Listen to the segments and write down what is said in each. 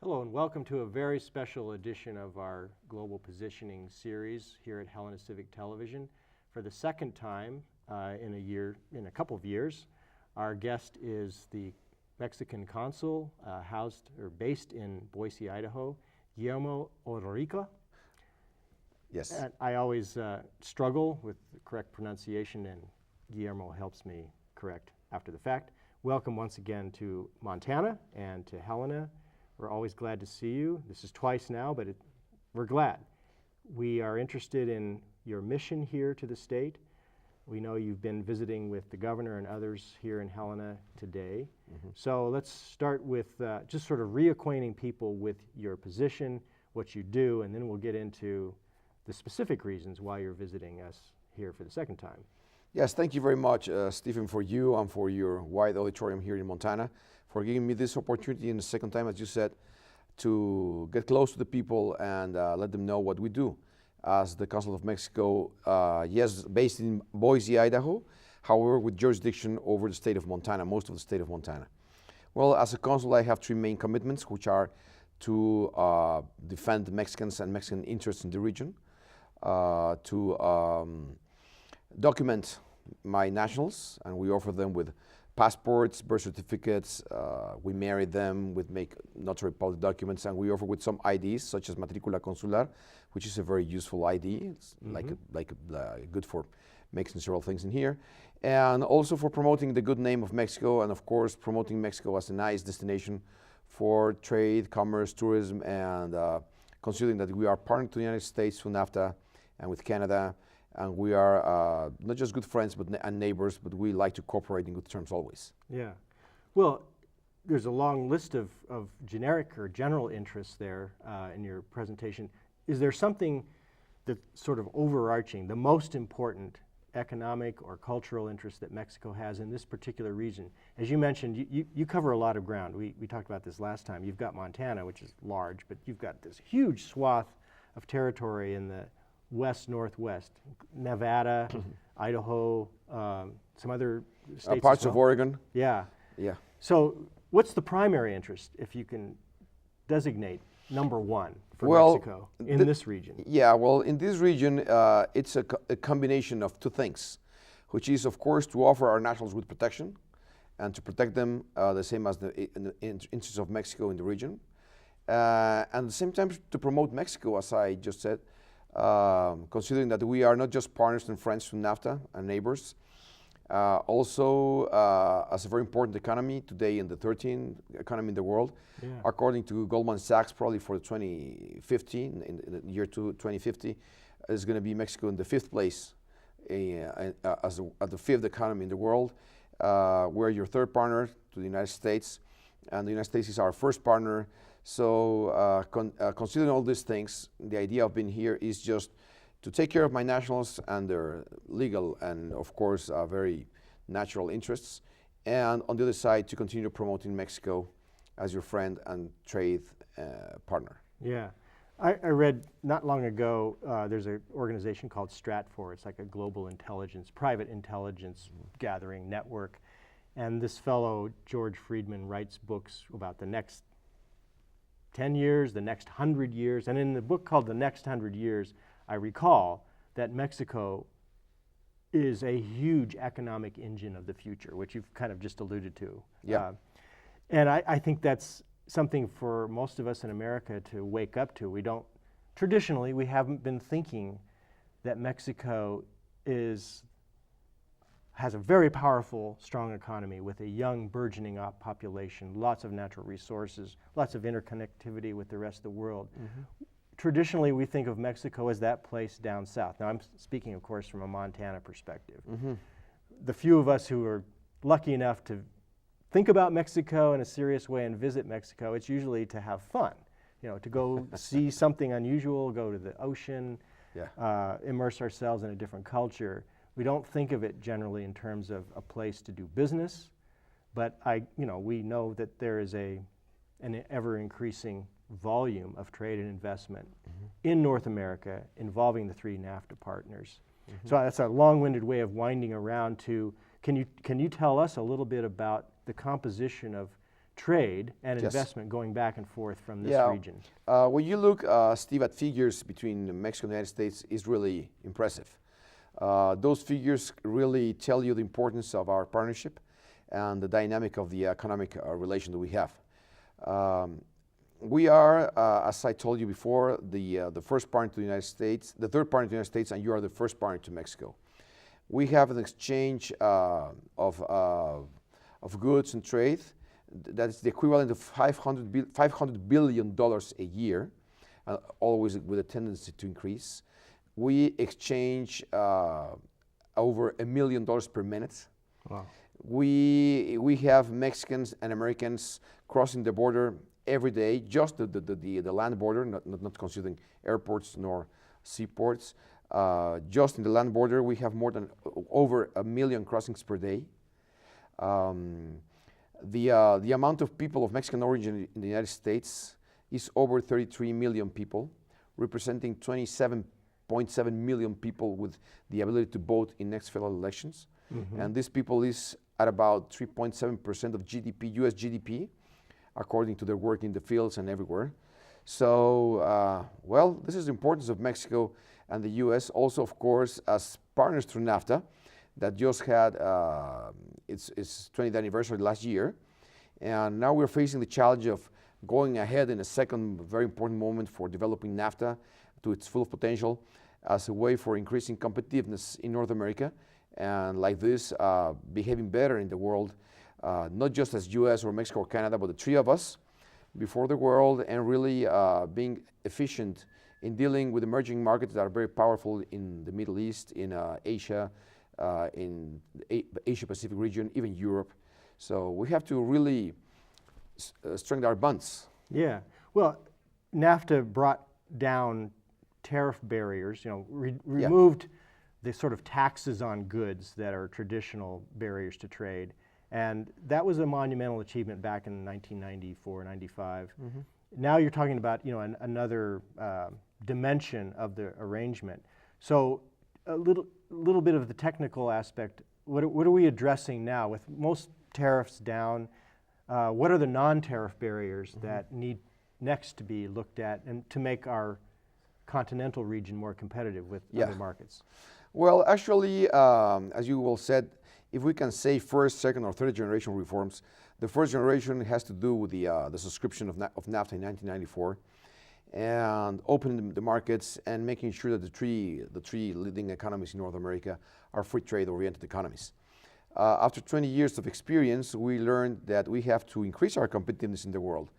Hello and welcome to a very special edition of our Global Positioning series here at Helena Civic Television. For the second time in a couple of years, our guest is the Mexican consul based in Boise, Idaho, Guillermo Orica. Yes. And I always struggle with the correct pronunciation, and Guillermo helps me correct after the fact. Welcome once again to Montana and to Helena. We're always glad to see you. This is twice now, but we're glad. We are interested in your mission here to the state. We know you've been visiting with the governor and others here in Helena today. Mm-hmm. So let's start with just sort of reacquainting people with your position, what you do, and then we'll get into the specific reasons why you're visiting us here for the second time. Yes, thank you very much, Stephen, for you and for your wide auditorium here in Montana, for giving me this opportunity in the second time, as you said, to get close to the people and let them know what we do as the Consul of Mexico, yes, based in Boise, Idaho, however, with jurisdiction over the state of Montana, most of the state of Montana. Well, as a consul, I have three main commitments, which are to defend Mexicans and Mexican interests in the region, to document my nationals, and we offer them with passports, birth certificates, we marry them, we make notary public documents, and we offer with some IDs, such as Matricula Consular, which is a very useful ID. It's good for making several things in here. And also for promoting the good name of Mexico, and of course, promoting Mexico as a nice destination for trade, commerce, tourism, and considering that we are partnered to the United States through NAFTA and with Canada, and we are not just good friends and neighbors, but we like to cooperate in good terms always. Yeah. Well, there's a long list of generic or general interests there in your presentation. Is there something that's sort of overarching, the most important economic or cultural interest that Mexico has in this particular region? As you mentioned, you cover a lot of ground. We talked about this last time. You've got Montana, which is large, but you've got this huge swath of territory in the west-northwest, Nevada, Idaho, some other states parts as well? of Oregon. Yeah. Yeah. So what's the primary interest, if you can designate number one for Mexico in this region? Yeah, well, in this region, it's a combination of two things, which is, of course, to offer our nationals with protection and to protect them the same as the interests of Mexico in the region. And at the same time, to promote Mexico, as I just said, considering that we are not just partners and friends to NAFTA and neighbors, also as a very important economy today in the 13th economy in the world. Yeah. According to Goldman Sachs, probably for 2015, in the year 2050, is going to be Mexico in the fifth place as the fifth economy in the world. We're your third partner to the United States, and the United States is our first partner. So considering all these things, the idea of being here is just to take care of my nationals and their legal and, of course, very natural interests, and on the other side, to continue promoting Mexico as your friend and trade partner. Yeah. I read not long ago, there's an organization called Stratfor. It's like a global intelligence, private intelligence gathering network. And this fellow, George Friedman, writes books about the next 10 years, the next 100 years. And in the book called The Next 100 Years, I recall that Mexico is a huge economic engine of the future, which you've kind of just alluded to. Yeah. And I think that's something for most of us in America to wake up to. Traditionally, we haven't been thinking that Mexico has a very powerful, strong economy with a young, burgeoning population, lots of natural resources, lots of interconnectivity with the rest of the world. Mm-hmm. Traditionally, we think of Mexico as that place down south. Now, I'm speaking, of course, from a Montana perspective. Mm-hmm. The few of us who are lucky enough to think about Mexico in a serious way and visit Mexico, it's usually to have fun, to go see something unusual, go to the ocean, immerse ourselves in a different culture. We don't think of it generally in terms of a place to do business, but we know that there is an ever-increasing volume of trade and investment in North America involving the three NAFTA partners. Mm-hmm. So that's a long-winded way of winding around to, can you tell us a little bit about the composition of trade and Yes. investment going back and forth from this Yeah. region. When you look, Steve, at figures between Mexico and the United States, is really impressive. Those figures really tell you the importance of our partnership and the dynamic of the economic relation that we have. We are, as I told you before, the first partner to the United States, the third partner to the United States, and you are the first partner to Mexico. We have an exchange of goods and trade that is the equivalent of $500 billion a year, always with a tendency to increase. We exchange over $1 million per minute. Wow. We have Mexicans and Americans crossing the border every day, just the land border, not considering airports nor seaports. Just in the land border, we have more than over 1 million crossings per day. The amount of people of Mexican origin in the United States is over 33 million people, representing 27.7 million people with the ability to vote in next federal elections. Mm-hmm. And these people is at about 3.7% of GDP, US GDP, according to their work in the fields and everywhere. So, well, this is the importance of Mexico and the US, also, of course, as partners through NAFTA, that just had its 20th anniversary last year. And now we're facing the challenge of going ahead in a second very important moment for developing NAFTA to its full potential as a way for increasing competitiveness in North America, and like this, behaving better in the world, not just as US or Mexico or Canada, but the three of us before the world, and really being efficient in dealing with emerging markets that are very powerful in the Middle East, in Asia, in the Asia-Pacific region, even Europe. So we have to really strengthen our bonds. Yeah. Well, NAFTA brought down tariff barriers, removed the sort of taxes on goods that are traditional barriers to trade. And that was a monumental achievement back in 1994, 95. Mm-hmm. Now you're talking about, another dimension of the arrangement. So a little bit of the technical aspect, what are we addressing now? With most tariffs down, what are the non-tariff barriers mm-hmm. that need next to be looked at and to make our continental region more competitive with other markets? Well, actually, as you well said, if we can say first, second, or third generation reforms, the first generation has to do with the subscription of NAFTA in 1994, and opening the markets and making sure that the three leading economies in North America are free trade-oriented economies. After 20 years of experience, we learned that we have to increase our competitiveness in the world,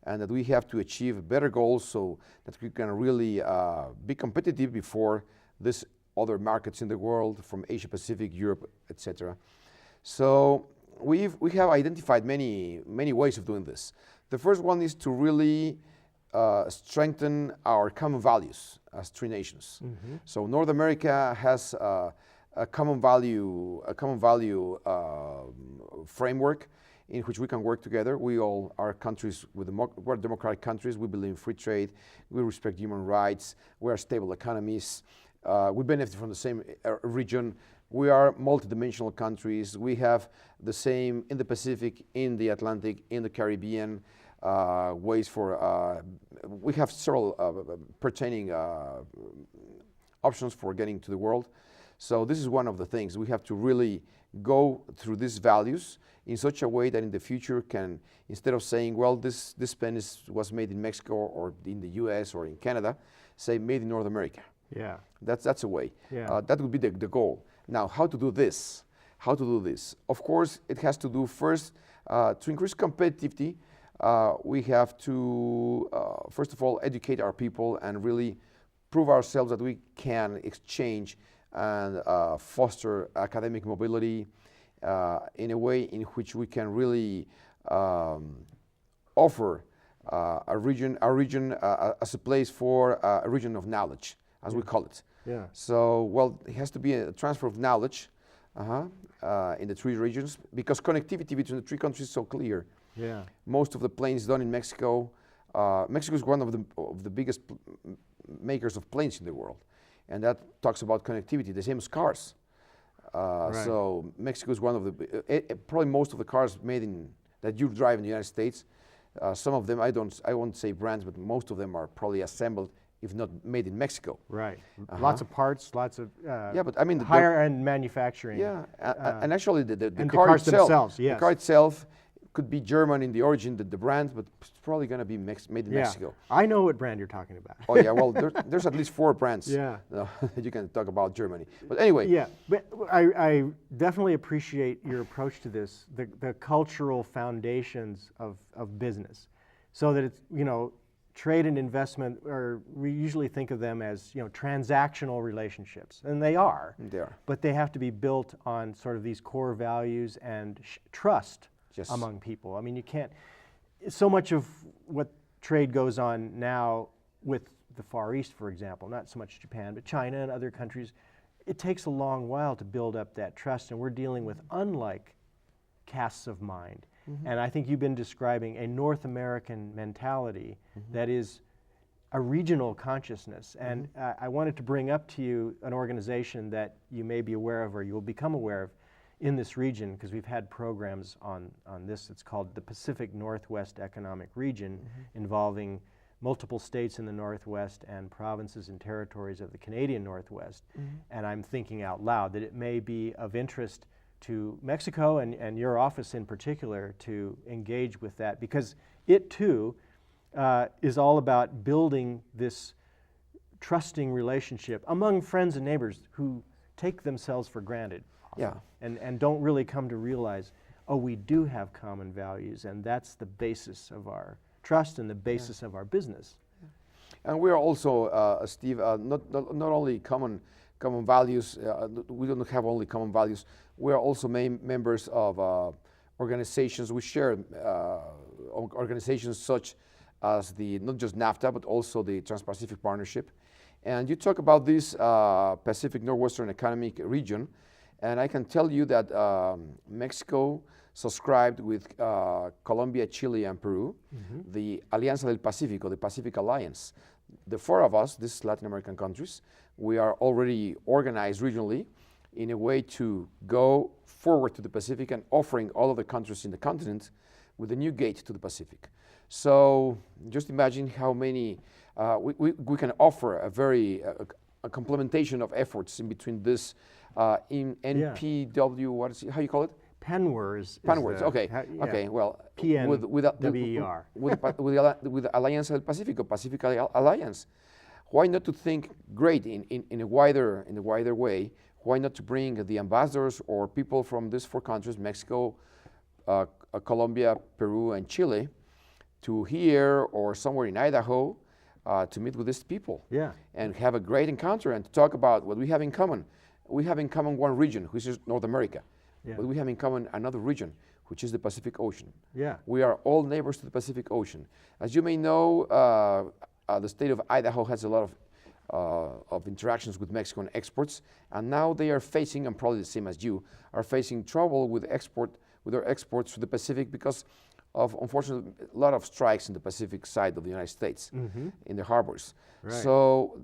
and that we have to achieve better goals so that we can really be competitive before this other markets in the world, from Asia Pacific, Europe, etc. So we have identified many ways of doing this. The first one is to really strengthen our common values as three nations. Mm-hmm. So North America has a common value framework in which we can work together. We all are countries we're democratic countries. We believe in free trade. We respect human rights. We are stable economies. We benefit from the same region. We are multidimensional countries. We have the same in the Pacific, in the Atlantic, in the Caribbean ways for. We have several pertaining options for getting to the world. So this is one of the things. We have to really go through these values in such a way that in the future can, instead of saying, well, this pen was made in Mexico or in the US or in Canada, say made in North America. Yeah. That's a way. Yeah. That would be the goal. Now, how to do this? Of course, it has to do first, to increase competitivity, we have to, first of all, educate our people and really prove ourselves that we can exchange and foster academic mobility in a way in which we can really offer a region as a place for a region of knowledge, as we call it. Yeah. So, well, it has to be a transfer of knowledge in the three regions, because connectivity between the three countries is so clear. Yeah. Most of the planes done in Mexico. Mexico is one of the biggest makers of planes in the world, and that talks about connectivity. The same as cars. Right. So Mexico is one of the probably most of the cars made in that you drive in the United States, some of them, I won't say brands, but most of them are probably assembled, if not made in Mexico. Right. Lots of parts, lots of Yeah, but I mean, higher-end manufacturing. yeah, and actually the and car cars itself, themselves, yes. the car itself could be German in the origin, the brand, but it's probably going to be made in Mexico. I know what brand you're talking about. Oh yeah, well, there's at least 4 brands Yeah. that you can talk about Germany. But anyway. Yeah, but I definitely appreciate your approach to this, the cultural foundations of business, so that it's, trade and investment, or we usually think of them as, transactional relationships, and they are. They are. But they have to be built on sort of these core values and trust Yes. among people. I mean, you can't, so much of what trade goes on now with the Far East, for example, not so much Japan, but China and other countries, it takes a long while to build up that trust, and we're dealing with unlike casts of mind. And I think you've been describing a North American mentality that is a regional consciousness. And I wanted to bring up to you an organization that you may be aware of, or you will become aware of, in this region, because we've had programs on this. It's called the Pacific Northwest Economic Region, involving multiple states in the Northwest and provinces and territories of the Canadian Northwest. And I'm thinking out loud that it may be of interest to Mexico and your office in particular to engage with that, because it too is all about building this trusting relationship among friends and neighbors who take themselves for granted. Yeah. And don't really come to realize, oh, we do have common values, and that's the basis of our trust and the basis of our business. And we are also, Steve, not only common values. We don't have only common values. We are also members of organizations. We share organizations such as not just NAFTA, but also the Trans-Pacific Partnership. And you talk about this Pacific Northwestern Economic Region, and I can tell you that Mexico subscribed with Colombia, Chile, and Peru, the Alianza del Pacífico, the Pacific Alliance. The 4 of us, these Latin American countries, we are already organized regionally in a way to go forward to the Pacific and offering all of the countries in the continent with a new gate to the Pacific. So just imagine how many, we can offer a very a complementation of efforts in between this in NPW, how you call it? PNWER PNWER, okay. Okay, well, PNWER. with Alianza del Pacífico, Pacific Alliance. Why not to think great in a wider way? Why not to bring the ambassadors or people from these 4 countries, Mexico, Colombia, Peru, and Chile, to here or somewhere in Idaho to meet with these people, and have a great encounter and to talk about what we have in common. We have in common one region, which is North America, but we have in common another region, which is the Pacific Ocean. We are all neighbors to the Pacific Ocean. As you may know, the state of Idaho has a lot of interactions with Mexico on exports, and now they are facing, and probably the same as you, are facing trouble with their exports to the Pacific because of, unfortunately, a lot of strikes in the Pacific side of the United States, in the harbors. So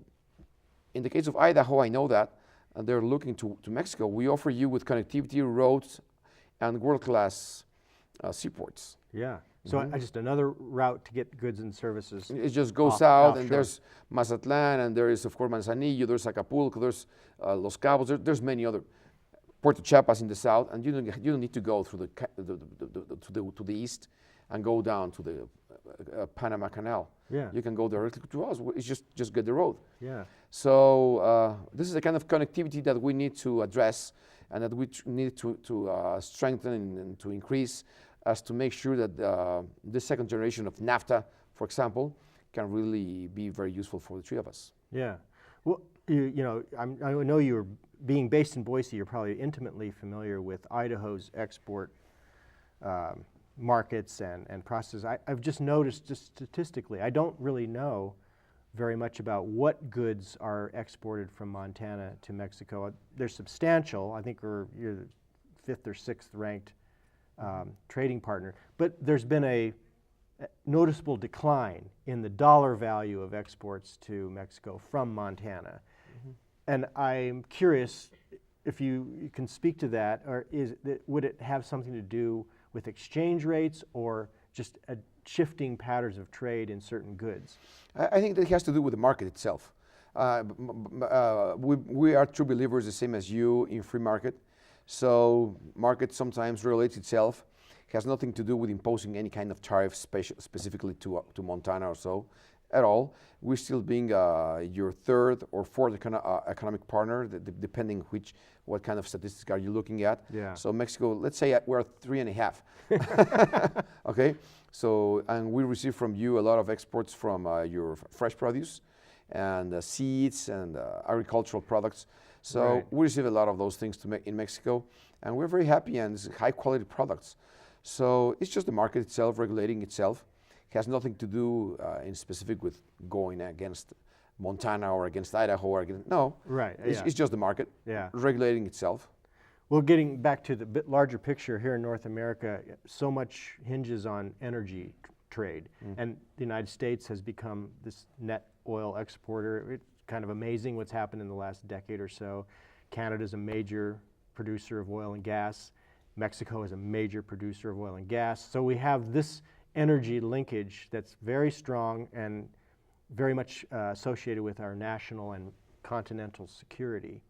in the case of Idaho, I know that, and they're looking to Mexico. We offer you with connectivity, roads, and world-class seaports. So just another route to get goods and services. It just goes south, and there's Mazatlan, and there is, of course, Manzanillo, there's Acapulco, there's Los Cabos, there's many other, Puerto Chiapas in the south, and you don't need to go through to the east and go down to the Panama Canal. You can go directly to us. It's just get the road. So this is the kind of connectivity that we need to address, and that we need to strengthen and to increase, as to make sure that the second generation of NAFTA, for example, can really be very useful for the 3 of us. Well, I know you're being based in Boise. You're probably intimately familiar with Idaho's export markets and processes. I've just noticed, just statistically, I don't really know very much about what goods are exported from Montana to Mexico. They're substantial. I think you're the 5th or 6th ranked trading partner. But there's been a noticeable decline in the dollar value of exports to Mexico from Montana. And I'm curious if you can speak to that, or would it have something to do with exchange rates or just shifting patterns of trade in certain goods? I think that it has to do with the market itself. We are true believers, the same as you, in free market. So market sometimes regulates itself. It has nothing to do with imposing any kind of tariff specifically to Montana or so at all. We're still being your third or fourth economic partner, depending what kind of statistics are you looking at. Yeah. So Mexico, let's say we're 3.5. Okay. So, and we receive from you a lot of exports from your fresh produce and seeds and agricultural products. So Right. we receive a lot of those things in Mexico, and we're very happy, and it's high quality products. So it's just the market itself regulating itself. It has nothing to do in specific with going against Montana or against Idaho or against, no. Right. It's just the market regulating itself. Well, getting back to the bit larger picture here in North America, so much hinges on energy trade, and the United States has become this net oil exporter. It's kind of amazing what's happened in the last decade or so. Canada's a major producer of oil and gas. Mexico is a major producer of oil and gas. So we have this energy linkage that's very strong and very much associated with our national and continental security.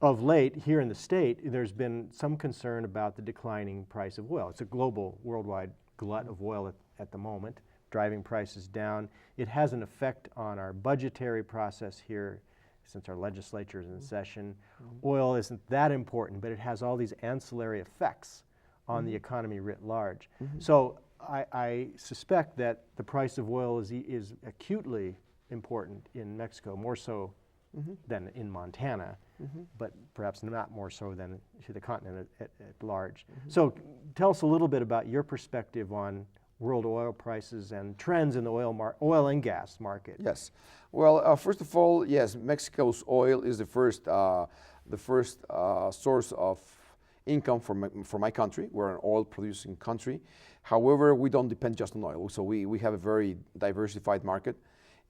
Of late, here in the state, there's been some concern about the declining price of oil. It's a global, worldwide glut of oil at the moment, driving prices down. It has an effect on our budgetary process here, since our legislature is in session. Oil isn't that important, but it has all these ancillary effects on the economy writ large. So I suspect that the price of oil is acutely important in Mexico, more so than in Montana, but perhaps not more so than to the continent at large. So tell us a little bit about your perspective on world oil prices and trends in the oil and gas market. Yes. Well, first of all, yes, Mexico's oil is the first source of income for my country. We're an oil-producing country. However, we don't depend just on oil. So we have a very diversified market.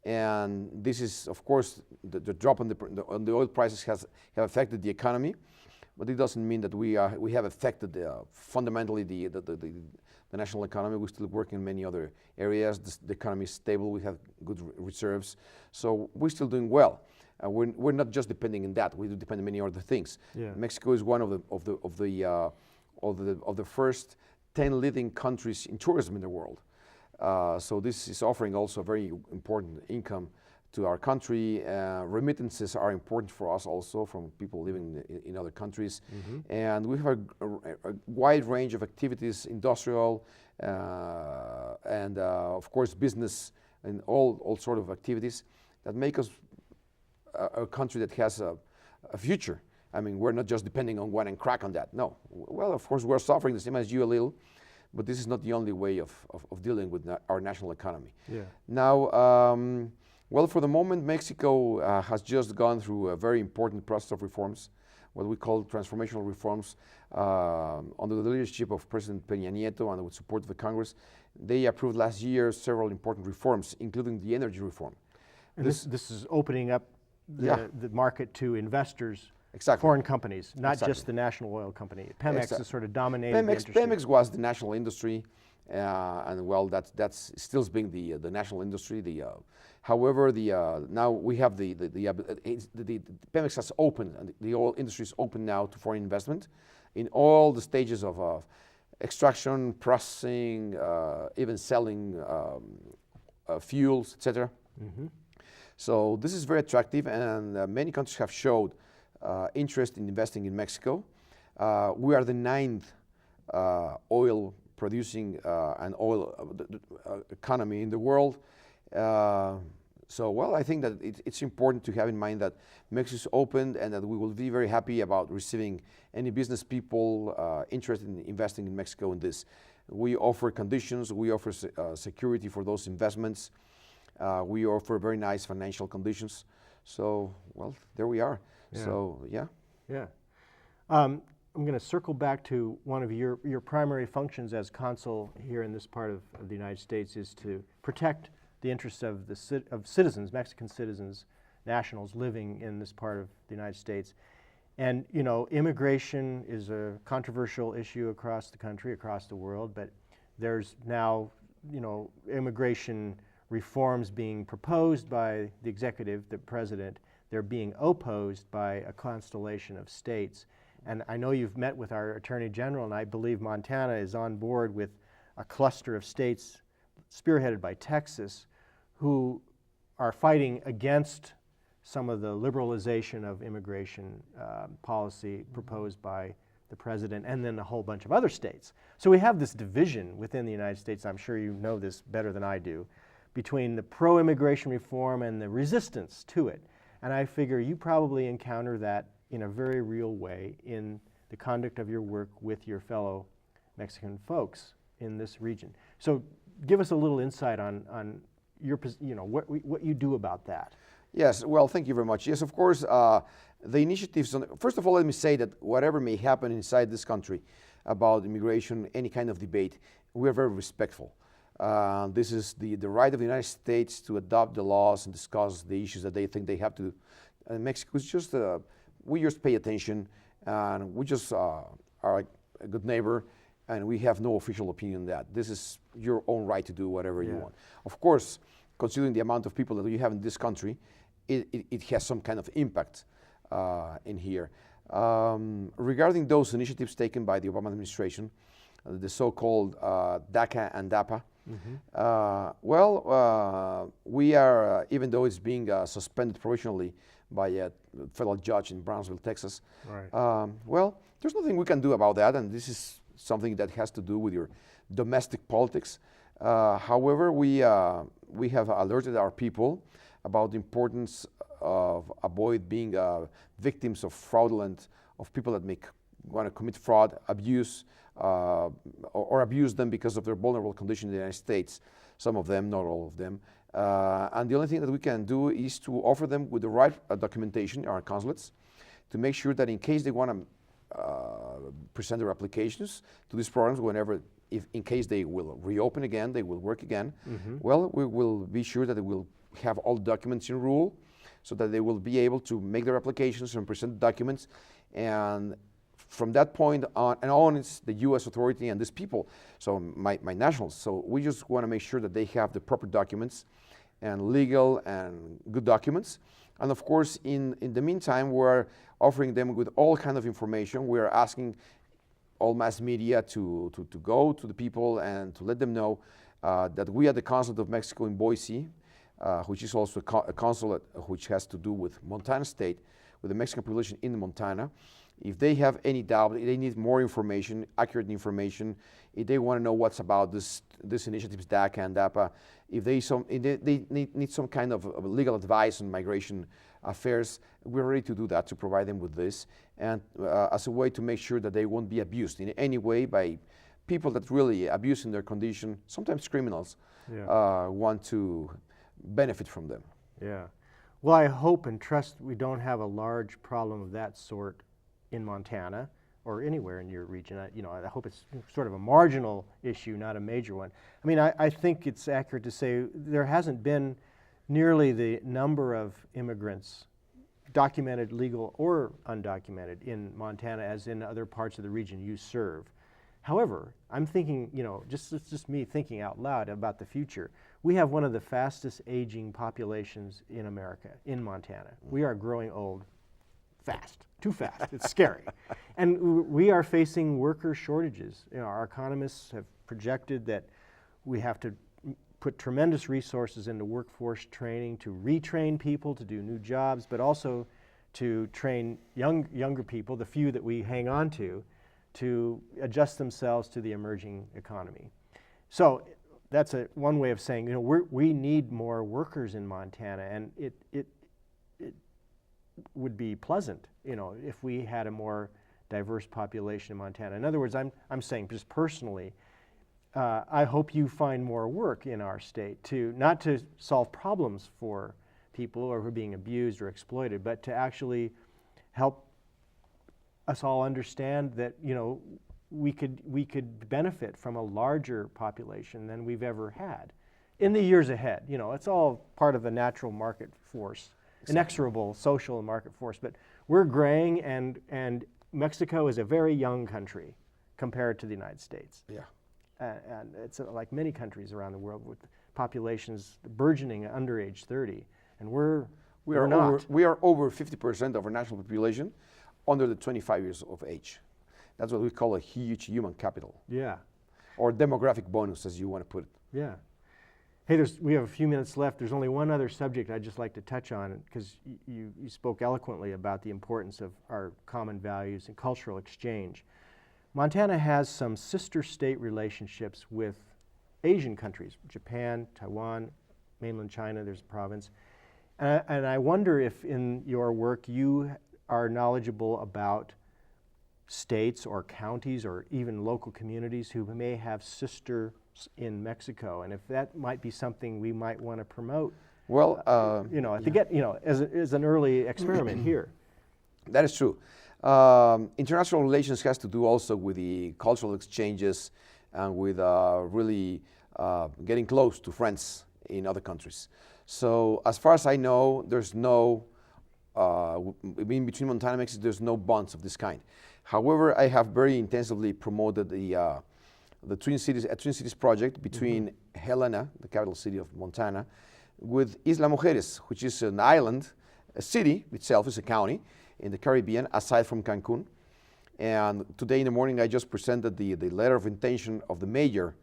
And this is, of course, the drop on the oil prices have affected the economy, but it doesn't mean that we have affected fundamentally the national economy. We still work in many other areas. The economy is stable. We have good reserves, so we're still doing well. We're not just depending on that. We do depend on many other things. Yeah. Mexico is one of the first 10 leading countries in tourism in the world. So this is offering also very important income to our country. Remittances are important for us also from people living in other countries. And we have a wide range of activities, industrial and of course business and all sort of activities that make us a country that has a future. I mean, we're not just depending on wine and crack on that. No. Well, of course, we're suffering the same as you a little, but this is not the only way of dealing with our national economy. Yeah. Now, well, for the moment, Mexico has just gone through a very important process of reforms, what we call transformational reforms, under the leadership of President Peña Nieto and with support of the Congress. They approved last year several important reforms, including the energy reform. And this is opening up the market to investors. Exactly. Foreign companies, not Exactly. just the national oil company. Pemex has sort of dominated the industry. Pemex was the national industry, and well, that's still being the national industry. However, now we have the Pemex has opened, and the oil industry is open now to foreign investment in all the stages of extraction, processing, even selling fuels, etc. So this is very attractive, and many countries have showed interest in investing in Mexico. We are the 9th oil producing and oil economy in the world. So, well, I think that it's important to have in mind that Mexico is open and that we will be very happy about receiving any business people interested in investing in Mexico in this. We offer conditions, we offer security for those investments. We offer very nice financial conditions. So, well, there we are. Yeah. So, yeah. Yeah. I'm going to circle back to one of your primary functions as consul here in this part of the United States is to protect the interests of citizens, Mexican citizens, nationals living in this part of the United States. And you know, immigration is a controversial issue across the country, across the world, but there's now, you know, immigration reforms being proposed by the executive, the president. They're being opposed by a constellation of states. And I know you've met with our Attorney General, and I believe Montana is on board with a cluster of states spearheaded by Texas who are fighting against some of the liberalization of immigration policy proposed by the president, and then a whole bunch of other states. So we have this division within the United States, I'm sure you know this better than I do, between the pro-immigration reform and the resistance to it. And I figure you probably encounter that in a very real way in the conduct of your work with your fellow Mexican folks in this region. So give us a little insight on your, you know, what you do about that. Yes, well, thank you very much. Yes, of course, the initiatives, first of all, let me say that whatever may happen inside this country about immigration, any kind of debate, we are very respectful. This is the right of the United States to adopt the laws and discuss the issues that they think they have to. And Mexico is just, we just pay attention, and we just are a good neighbor, and we have no official opinion on that. This is your own right to do whatever you want. Of course, considering the amount of people that you have in this country, it has some kind of impact in here. Regarding those initiatives taken by the Obama administration, the so-called DACA and DAPA, we are, even though it's being suspended provisionally by a federal judge in Brownsville, Texas, well, there's nothing we can do about that, and this is something that has to do with your domestic politics. However, we have alerted our people about the importance of avoid being victims of fraudulent, of people that want to commit fraud, abuse, or abuse them because of their vulnerable condition in the United States. Some of them, not all of them. And the only thing that we can do is to offer them with the right documentation, our consulates, to make sure that in case they want to present their applications to these programs, whenever, if in case they will reopen again, they will work again, well, we will be sure that they will have all documents in rule, so that they will be able to make their applications and present the documents. And from that point on, it's the U.S. authority and these people, so my nationals. So we just want to make sure that they have the proper documents and legal and good documents. And of course, in the meantime, we're offering them with all kinds of information. We're asking all mass media to go to the people and to let them know that we are the Consulate of Mexico in Boise, which is also a consulate which has to do with Montana State, with the Mexican population in Montana. If they have any doubt, if they need more information, accurate information, if they want to know what's about this initiatives, DACA and DAPA, if they need some kind of legal advice on migration affairs, we're ready to do that, to provide them with this, and as a way to make sure that they won't be abused in any way by people that really abusing their condition, sometimes criminals, want to benefit from them. Yeah. Well, I hope and trust we don't have a large problem of that sort in Montana or anywhere in your region. I hope it's sort of a marginal issue, not a major one. I mean, I think it's accurate to say there hasn't been nearly the number of immigrants, documented, legal or undocumented, in Montana as in other parts of the region you serve. However, I'm thinking, it's just me thinking out loud about the future. We have one of the fastest aging populations in America, in Montana. We are growing old fast, too fast. It's scary. And we are facing worker shortages. Our economists have projected that we have to put tremendous resources into workforce training to retrain people to do new jobs, but also to train younger people, the few that we hang on to adjust themselves to the emerging economy. So that's one way of saying, we need more workers in Montana, and it would be pleasant, if we had a more diverse population in Montana. In other words, I'm saying just personally, I hope you find more work in our state not to solve problems for people who are being abused or exploited, but to actually help us all understand that we could benefit from a larger population than we've ever had in the years ahead. It's all part of the natural market force inexorable social and market force. But we're graying, and Mexico is a very young country compared to the United States. Yeah. And it's like many countries around the world with populations burgeoning under age 30, and we're not. We are over 50% of our national population under the 25 years of age. That's what we call a huge human capital. Yeah. Or demographic bonus, as you want to put it. Yeah. Hey, we have a few minutes left. There's only one other subject I'd just like to touch on, because you spoke eloquently about the importance of our common values and cultural exchange. Montana has some sister state relationships with Asian countries, Japan, Taiwan, mainland China, there's a province. And I wonder if in your work you are knowledgeable about states or counties or even local communities who may have sisters in Mexico, and if that might be something we might want to promote. Well, to get, as an early experiment here. That is true. International relations has to do also with the cultural exchanges and with really getting close to friends in other countries. So as far as I know, there's no, in between Montana and Mexico, there's no bonds of this kind. However, I have very intensively promoted the Twin Cities project between Helena, the capital city of Montana, with Isla Mujeres, which is an island. A city itself is a county in the Caribbean, aside from Cancun. And today in the morning, I just presented the letter of intention of the mayor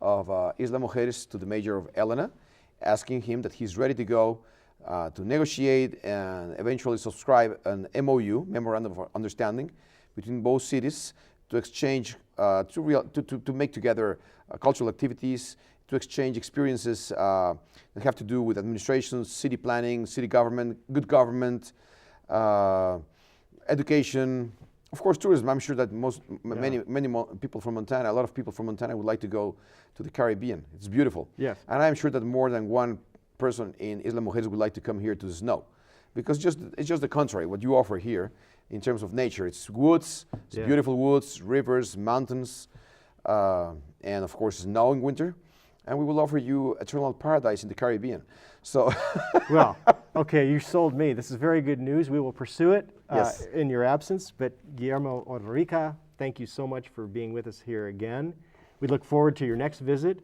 of Isla Mujeres to the mayor of Helena, asking him that he's ready to go to negotiate and eventually subscribe an MOU, Memorandum of Understanding, between both cities to exchange, to make together cultural activities, to exchange experiences that have to do with administration, city planning, city government, good government, education, of course, tourism. I'm sure that many people from Montana, a lot of people from Montana would like to go to the Caribbean. It's beautiful. Yes. And I'm sure that more than one person in Isla Mujeres would like to come here to the snow, because it's just the contrary, what you offer here in terms of nature. It's woods, it's beautiful woods, rivers, mountains, and of course snow in winter. And we will offer you eternal paradise in the Caribbean. So, well, okay, you sold me. This is very good news. We will pursue it in your absence. But Guillermo Orrica, thank you so much for being with us here again. We look forward to your next visit,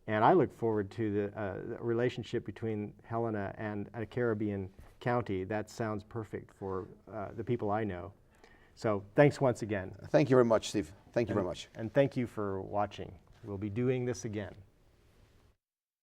and I look forward to the relationship between Helena and a Caribbean county. That sounds perfect for the people I know. So thanks once again. Thank you very much, Steve. Thank you very much. And thank you for watching. We'll be doing this again.